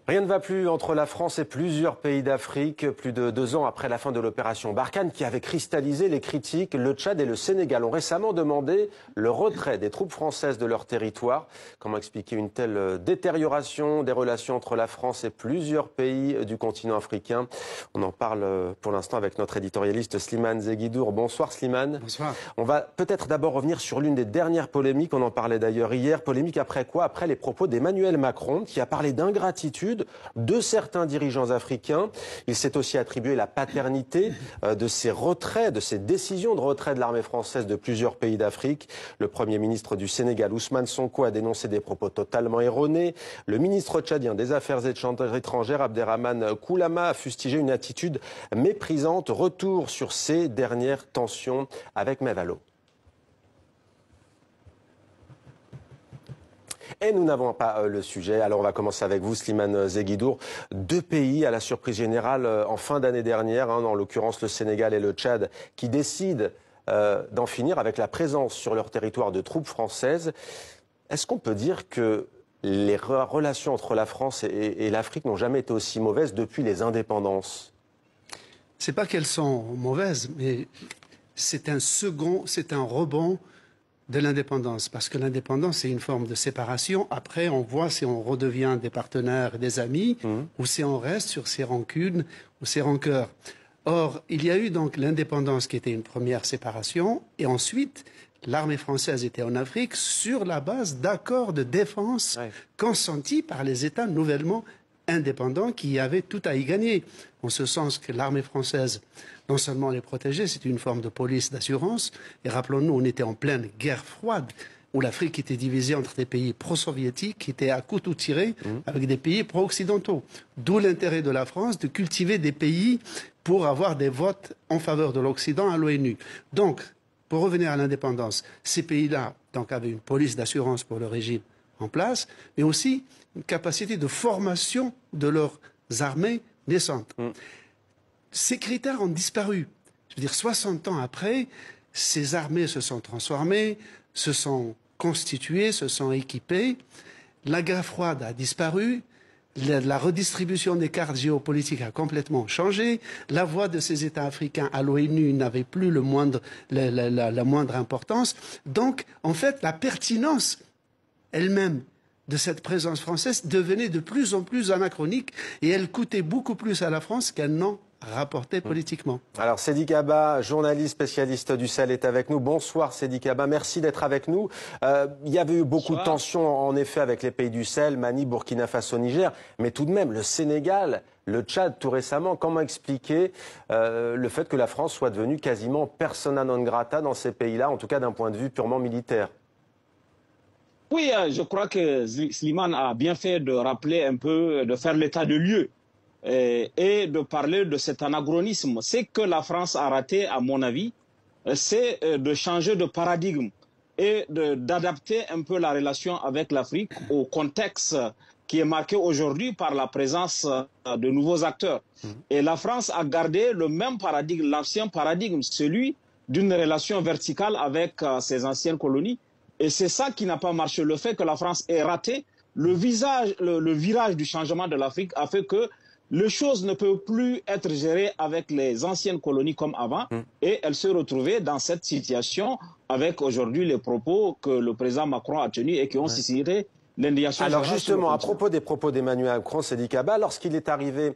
Rien ne va plus entre la France et plusieurs pays d'Afrique. Plus de 2 ans après la fin de l'opération Barkhane qui avait cristallisé les critiques, le Tchad et le Sénégal ont récemment demandé le retrait des troupes françaises de leur territoire. Comment expliquer une telle détérioration des relations entre la France et plusieurs pays du continent africain? On en parle pour l'instant avec notre éditorialiste Slimane Zeguidour. Bonsoir Slimane. Bonsoir. On va peut-être d'abord revenir sur l'une des dernières polémiques. On en parlait d'ailleurs hier. Polémique après quoi? Après les propos d'Emmanuel Macron qui a parlé d'ingratitude de certains dirigeants africains. Il s'est aussi attribué la paternité de ces retraits, de ces décisions de retrait de l'armée française de plusieurs pays d'Afrique. Le Premier ministre du Sénégal, Ousmane Sonko, a dénoncé des propos totalement erronés. Le ministre tchadien des Affaires étrangères, Abderrahmane Koulama, a fustigé une attitude méprisante. Retour sur ces dernières tensions avec Mevalo. Et nous n'avons pas le sujet. Alors on va commencer avec vous, Slimane Zeguidour. 2 pays à la surprise générale en fin d'année dernière, en l'occurrence le Sénégal et le Tchad, qui décident d'en finir avec la présence sur leur territoire de troupes françaises. Est-ce qu'on peut dire que les relations entre la France et l'Afrique n'ont jamais été aussi mauvaises depuis les indépendances? C'est pas qu'elles sont mauvaises, mais c'est un rebond de l'indépendance, parce que l'indépendance, c'est une forme de séparation. Après, on voit si on redevient des partenaires et des amis, ou si on reste sur ses rancunes ou ses rancœurs. Or, il y a eu donc l'indépendance qui était une première séparation, et ensuite, l'armée française était en Afrique sur la base d'accords de défense consentis par les États nouvellement indépendants qui avaient tout à y gagner. En ce sens que l'armée française, non seulement les protégeait, c'est une forme de police d'assurance. Et rappelons-nous, on était en pleine guerre froide, où l'Afrique était divisée entre des pays pro-soviétiques qui étaient à couteau tiré avec des pays pro-occidentaux. D'où l'intérêt de la France de cultiver des pays pour avoir des votes en faveur de l'Occident à l'ONU. Donc, pour revenir à l'indépendance, ces pays-là avaient une police d'assurance pour le régime en place, mais aussi une capacité de formation de leurs armées naissantes. Ces critères ont disparu. Je veux dire, 60 ans après, ces armées se sont transformées, se sont constituées, se sont équipées. La guerre froide a disparu. La redistribution des cartes géopolitiques a complètement changé. La voix de ces États africains à l'ONU n'avait plus la moindre importance. Donc, en fait, la pertinence elle-même de cette présence française devenait de plus en plus anachronique et elle coûtait beaucoup plus à la France qu'elle n'en rapportait politiquement. Alors Sédi Kaba, journaliste spécialiste du Sahel, est avec nous. Bonsoir Sédi Kaba, merci d'être avec nous. Il y avait eu beaucoup de tensions en effet avec les pays du Sahel, Mali, Burkina Faso, Niger, mais tout de même le Sénégal, le Tchad tout récemment, comment expliquer le fait que la France soit devenue quasiment persona non grata dans ces pays-là, en tout cas d'un point de vue purement militaire? Oui, je crois que Slimane a bien fait de rappeler un peu, de faire l'état de lieu et de parler de cet anachronisme. C'est que la France a raté, à mon avis, c'est de changer de paradigme et d'adapter un peu la relation avec l'Afrique au contexte qui est marqué aujourd'hui par la présence de nouveaux acteurs. Et la France a gardé le même paradigme, l'ancien paradigme, celui d'une relation verticale avec ses anciennes colonies. Et c'est ça qui n'a pas marché. Le fait que la France ait raté, le virage du changement de l'Afrique a fait que les choses ne peuvent plus être gérées avec les anciennes colonies comme avant. Et elle se retrouvait dans cette situation avec aujourd'hui les propos que le président Macron a tenus et qui ont suscité l'indignation. Alors justement, à propos des propos d'Emmanuel Macron, Sédi Kaba, lorsqu'il est arrivé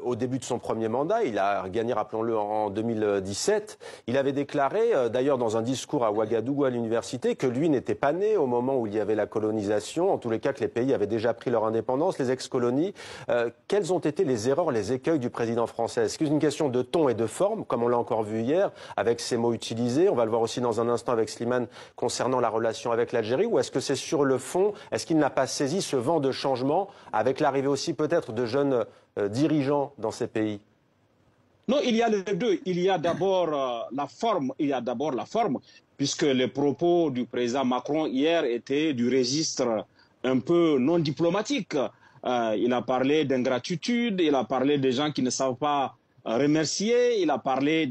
au début de son premier mandat, il a gagné, rappelons-le, en 2017, il avait déclaré, d'ailleurs dans un discours à Ouagadougou à l'université, que lui n'était pas né au moment où il y avait la colonisation, en tous les cas que les pays avaient déjà pris leur indépendance, les ex-colonies. Quelles ont été les erreurs, les écueils du président français? Est-ce que c'est une question de ton et de forme, comme on l'a encore vu hier, avec ces mots utilisés? On va le voir aussi dans un instant avec Slimane concernant la relation avec l'Algérie, ou est-ce que c'est sur le fond? Est-ce qu'il n'a pas saisi ce vent de changement avec l'arrivée aussi peut-être de jeunes dirigeants dans ces pays? Non, il y a les deux. Il y a d'abord la forme. Il y a d'abord la forme, puisque les propos du président Macron hier étaient du registre un peu non diplomatique. Il a parlé d'ingratitude, il a parlé des gens qui ne savent pas remercier, il a parlé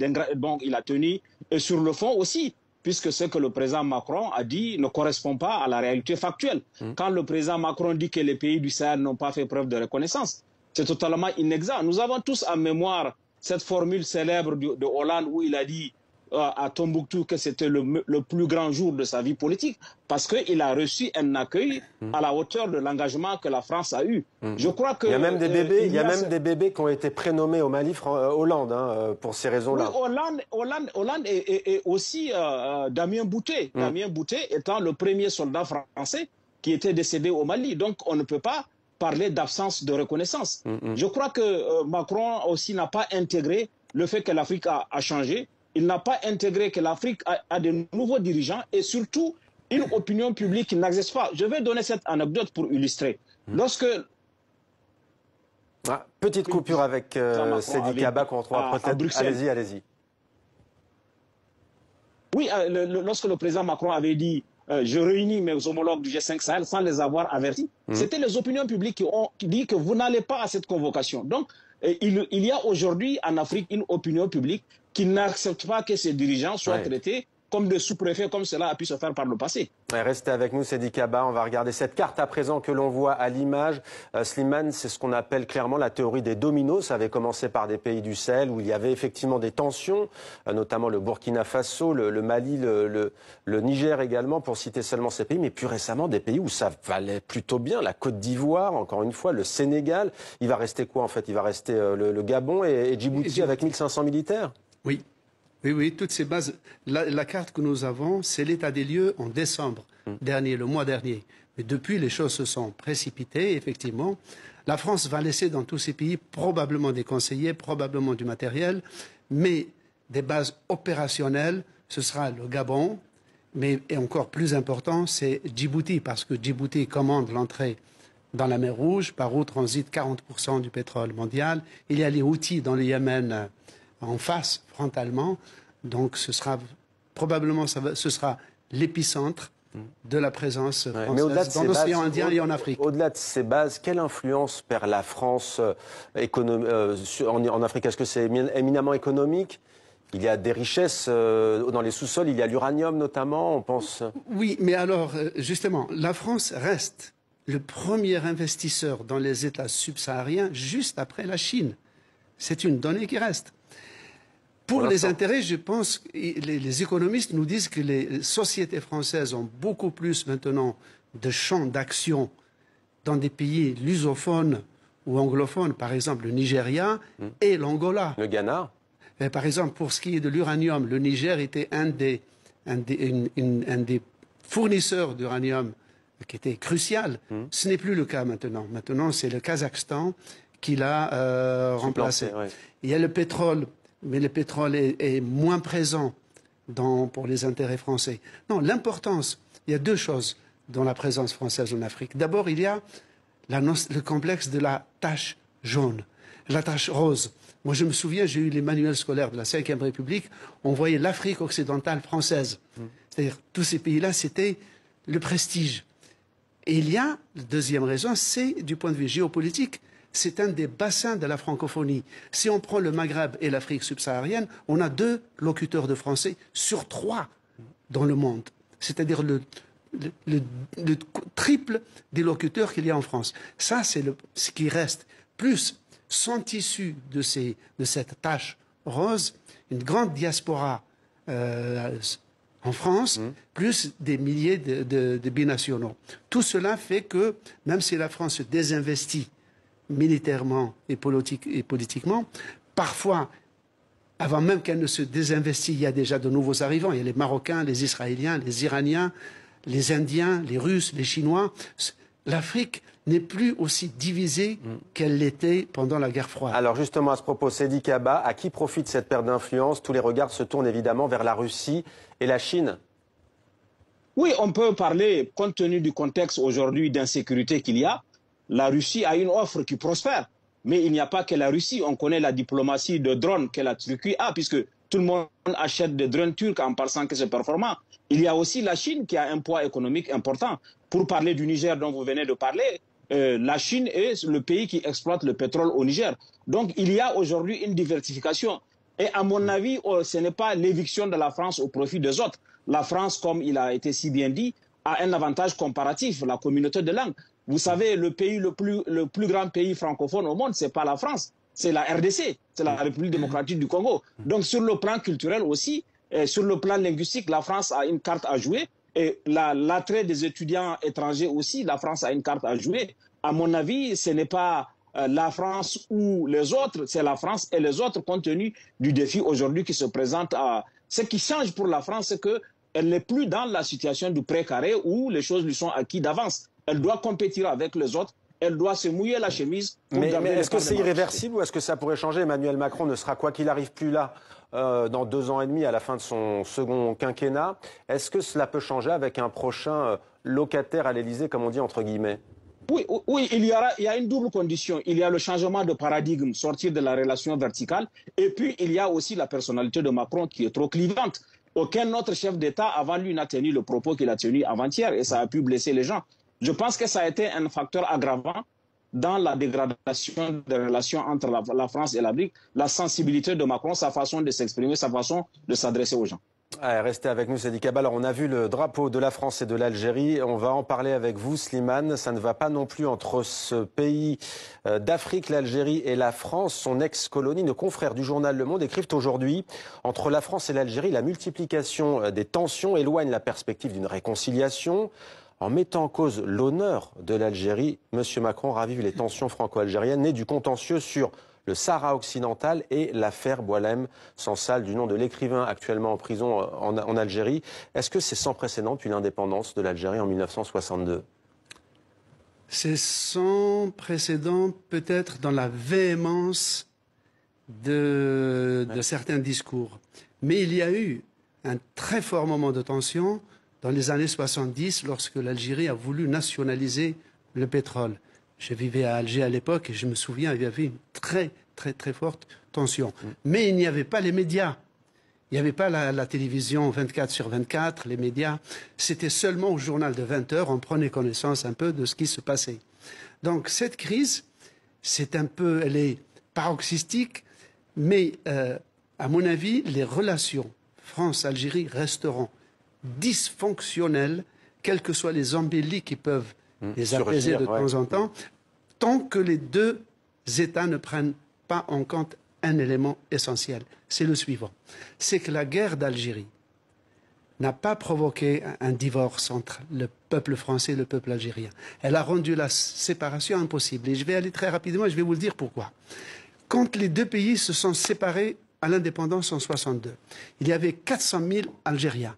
il a tenu, et sur le fond aussi, puisque ce que le président Macron a dit ne correspond pas à la réalité factuelle. Quand le président Macron dit que les pays du Sahel n'ont pas fait preuve de reconnaissance, c'est totalement inexact. Nous avons tous en mémoire cette formule célèbre de Hollande où il a dit à Tombouctou que c'était le plus grand jour de sa vie politique parce qu'il a reçu un accueil à la hauteur de l'engagement que la France a eu. Je crois que, il y a même des bébés, des bébés qui ont été prénommés au Mali Hollande pour ces raisons-là. Oui, Hollande et aussi Damien Boutet. Damien Boutet étant le premier soldat français qui était décédé au Mali. Donc on ne peut pas parler d'absence de reconnaissance. Je crois que Macron aussi n'a pas intégré le fait que l'Afrique a changé. Il n'a pas intégré que l'Afrique a de nouveaux dirigeants et surtout une opinion publique qui n'existe pas. Je vais donner cette anecdote pour illustrer. Lorsque... petite coupure avec Seydi Kaba qu'on retrouvera peut-être. Allez-y. Oui, lorsque le président Macron avait dit je réunis mes homologues du G5 Sahel sans les avoir avertis, c'était les opinions publiques qui ont dit que vous n'allez pas à cette convocation. Donc, il y a aujourd'hui en Afrique une opinion publique qui n'accepte pas que ces dirigeants soient traités comme des sous-préfets, comme cela a pu se faire par le passé. Restez avec nous, Seydi Kaba. On va regarder cette carte à présent que l'on voit à l'image. Slimane, c'est ce qu'on appelle clairement la théorie des dominos. Ça avait commencé par des pays du Sahel où il y avait effectivement des tensions, notamment le Burkina Faso, le Mali, le Niger également, pour citer seulement ces pays. Mais plus récemment, des pays où ça valait plutôt bien. La Côte d'Ivoire, encore une fois, le Sénégal. Il va rester quoi en fait? Il va rester le Gabon et Djibouti avec 1500 militaires? Oui. Oui, toutes ces bases. La carte que nous avons, c'est l'état des lieux en décembre dernier, le mois dernier. Mais depuis, les choses se sont précipitées, effectivement. La France va laisser dans tous ces pays probablement des conseillers, probablement du matériel, mais des bases opérationnelles, ce sera le Gabon, mais et encore plus important, c'est Djibouti, parce que Djibouti commande l'entrée dans la mer Rouge, par où transite 40% du pétrole mondial. Il y a les Houthis dans le Yémen en face, frontalement. Donc ce sera probablement ce sera l'épicentre de la présence française dans l'océan Indien et en Afrique. Au-delà de ces bases, quelle influence perd la France en Afrique? Est-ce que c'est éminemment économique? Il y a des richesses dans les sous-sols, il y a l'uranium notamment, on pense... Oui, mais alors, justement, la France reste le premier investisseur dans les États subsahariens juste après la Chine. C'est une donnée qui reste. Pour les intérêts, je pense que les économistes nous disent que les sociétés françaises ont beaucoup plus maintenant de champs d'action dans des pays lusophones ou anglophones, par exemple le Nigeria et l'Angola. Le Ghana. Et par exemple, pour ce qui est de l'uranium, le Niger était un des fournisseurs d'uranium qui était crucial. Ce n'est plus le cas maintenant. Maintenant, c'est le Kazakhstan qui l'a remplacé. Il y a le pétrole. Mais le pétrole est moins présent pour les intérêts français. Non, l'importance, il y a deux choses dans la présence française en Afrique. D'abord, il y a le complexe de la tache jaune, la tache rose. Moi, je me souviens, j'ai eu les manuels scolaires de la Ve République, on voyait l'Afrique occidentale française. C'est-à-dire, tous ces pays-là, c'était le prestige. Et il y a, la deuxième raison, c'est du point de vue géopolitique. C'est un des bassins de la francophonie. Si on prend le Maghreb et l'Afrique subsaharienne, on a 2 locuteurs de français sur 3 dans le monde. C'est-à-dire le triple des locuteurs qu'il y a en France. Ça, c'est ce qui reste. Plus sont issus de cette tache rose, une grande diaspora en France, plus des milliers de binationaux. Tout cela fait que, même si la France se désinvestit militairement et politiquement, parfois, avant même qu'elle ne se désinvestisse, il y a déjà de nouveaux arrivants. Il y a les Marocains, les Israéliens, les Iraniens, les Indiens, les Russes, les Chinois. L'Afrique n'est plus aussi divisée qu'elle l'était pendant la guerre froide. Alors justement, à ce propos, Seydi Kaba, à qui profite cette perte d'influence? Tous les regards se tournent évidemment vers la Russie et la Chine. Oui, on peut parler, compte tenu du contexte aujourd'hui d'insécurité qu'il y a, la Russie a une offre qui prospère. Mais il n'y a pas que la Russie. On connaît la diplomatie de drones que la Turquie a, puisque tout le monde achète des drones turcs en pensant que c'est performant. Il y a aussi la Chine qui a un poids économique important. Pour parler du Niger dont vous venez de parler, la Chine est le pays qui exploite le pétrole au Niger. Donc il y a aujourd'hui une diversification. Et à mon avis, ce n'est pas l'éviction de la France au profit des autres. la France, comme il a été si bien dit, a un avantage comparatif, la communauté de langue. Vous savez, le plus grand pays francophone au monde, c'est pas la France, c'est la RDC, c'est la République démocratique du Congo. Donc sur le plan culturel aussi, et sur le plan linguistique, la France a une carte à jouer. Et l'attrait des étudiants étrangers aussi, la France a une carte à jouer. À mon avis, ce n'est pas la France ou les autres, c'est la France et les autres compte tenu du défi aujourd'hui qui se présente. Ce qui change pour la France, c'est qu'elle n'est plus dans la situation du précaré où les choses lui sont acquises d'avance. Elle doit compétir avec les autres. Elle doit se mouiller la chemise. Mais est-ce que c'est irréversible ou est-ce que ça pourrait changer? Emmanuel Macron ne sera quoi qu'il arrive plus là dans 2 ans et demi à la fin de son second quinquennat. Est-ce que cela peut changer avec un prochain locataire à l'Élysée, comme on dit entre guillemets? Oui, il y a une double condition. Il y a le changement de paradigme, sortir de la relation verticale. Et puis, il y a aussi la personnalité de Macron qui est trop clivante. Aucun autre chef d'État avant lui n'a tenu le propos qu'il a tenu avant-hier et ça a pu blesser les gens. Je pense que ça a été un facteur aggravant dans la dégradation des relations entre la France et l'Afrique, la sensibilité de Macron, sa façon de s'exprimer, sa façon de s'adresser aux gens. Restez avec nous, Seydi Kaba. Alors, on a vu le drapeau de la France et de l'Algérie. On va en parler avec vous, Slimane. Ça ne va pas non plus entre ce pays d'Afrique, l'Algérie et la France. Son ex-colonie, nos confrères du journal Le Monde écrivent aujourd'hui entre la France et l'Algérie, la multiplication des tensions éloigne la perspective d'une réconciliation. En mettant en cause l'honneur de l'Algérie, M. Macron ravive les tensions franco-algériennes nées du contentieux sur le Sahara occidental et l'affaire Boualem Sansal, du nom de l'écrivain actuellement en prison en Algérie. Est-ce que c'est sans précédent depuis l'indépendance de l'Algérie en 1962 ? C'est sans précédent peut-être dans la véhémence de certains discours. Mais il y a eu un très fort moment de tension dans les années 70 lorsque l'Algérie a voulu nationaliser le pétrole. Je vivais à Alger à l'époque et je me souviens, il y avait une très forte tension. Mais il n'y avait pas les médias. Il n'y avait pas la télévision 24/24, les médias. C'était seulement au journal de 20 heures, on prenait connaissance un peu de ce qui se passait. Donc cette crise, elle est paroxystique, mais à mon avis, les relations France-Algérie resteront dysfonctionnelles, quels que soient les embellis qui peuvent les apaiser de temps en temps, tant que les deux États ne prennent pas en compte un élément essentiel. C'est le suivant. C'est que la guerre d'Algérie n'a pas provoqué un divorce entre le peuple français et le peuple algérien. Elle a rendu la séparation impossible. Et je vais aller très rapidement et je vais vous le dire pourquoi. Quand les deux pays se sont séparés à l'indépendance en 62, il y avait 400 000 Algériens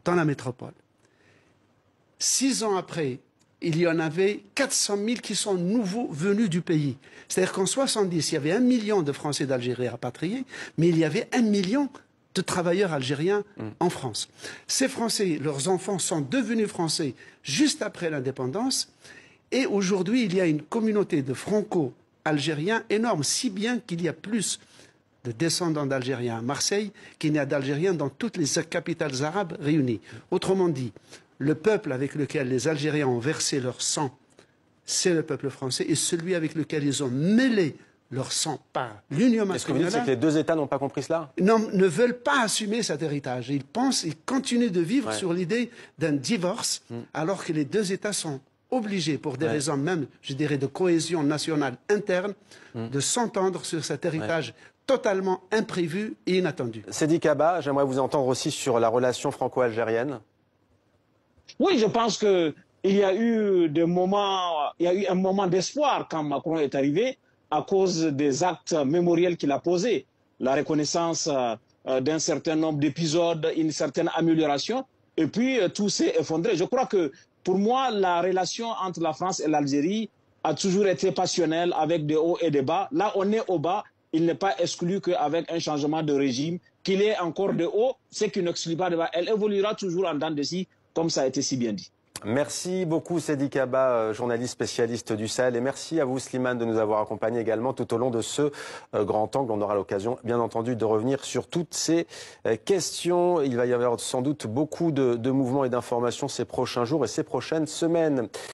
dans la métropole. 6 ans après, il y en avait 400 000 qui sont nouveaux venus du pays. C'est-à-dire qu'en 70, il y avait 1 million de Français d'Algérie rapatriés, mais il y avait 1 million de travailleurs algériens en France. Ces Français, leurs enfants sont devenus Français juste après l'indépendance. Et aujourd'hui, il y a une communauté de franco-algériens énorme, si bien qu'il y a plus de descendants d'Algériens à Marseille qu'il n'y a d'Algériens dans toutes les capitales arabes réunies. Autrement dit, le peuple avec lequel les Algériens ont versé leur sang, c'est le peuple français, et celui avec lequel ils ont mêlé leur sang par l'union matrimoniale. Est-ce que vous dites c'est que les deux États n'ont pas compris cela? Non, ne veulent pas assumer cet héritage. Ils continuent de vivre sur l'idée d'un divorce, alors que les deux États sont obligés, pour des raisons même, je dirais, de cohésion nationale interne, de s'entendre sur cet héritage totalement imprévu et inattendu. Seydi Kaba, j'aimerais vous entendre aussi sur la relation franco-algérienne. Oui, je pense qu'il y a eu un moment d'espoir quand Macron est arrivé à cause des actes mémoriels qu'il a posés. La reconnaissance d'un certain nombre d'épisodes, une certaine amélioration, et puis tout s'est effondré. Je crois que pour moi, la relation entre la France et l'Algérie a toujours été passionnelle avec des hauts et des bas. Là, on est au bas. Il n'est pas exclu qu'avec un changement de régime, qu'il y ait encore de haut, ce qui n'exclut pas de bas. Elle évoluera toujours en dents de scie, comme ça a été si bien dit. Merci beaucoup Seydi Kaba, journaliste spécialiste du Sahel, et merci à vous Slimane de nous avoir accompagnés également tout au long de ce grand angle. On aura l'occasion bien entendu de revenir sur toutes ces questions. Il va y avoir sans doute beaucoup de mouvements et d'informations ces prochains jours et ces prochaines semaines.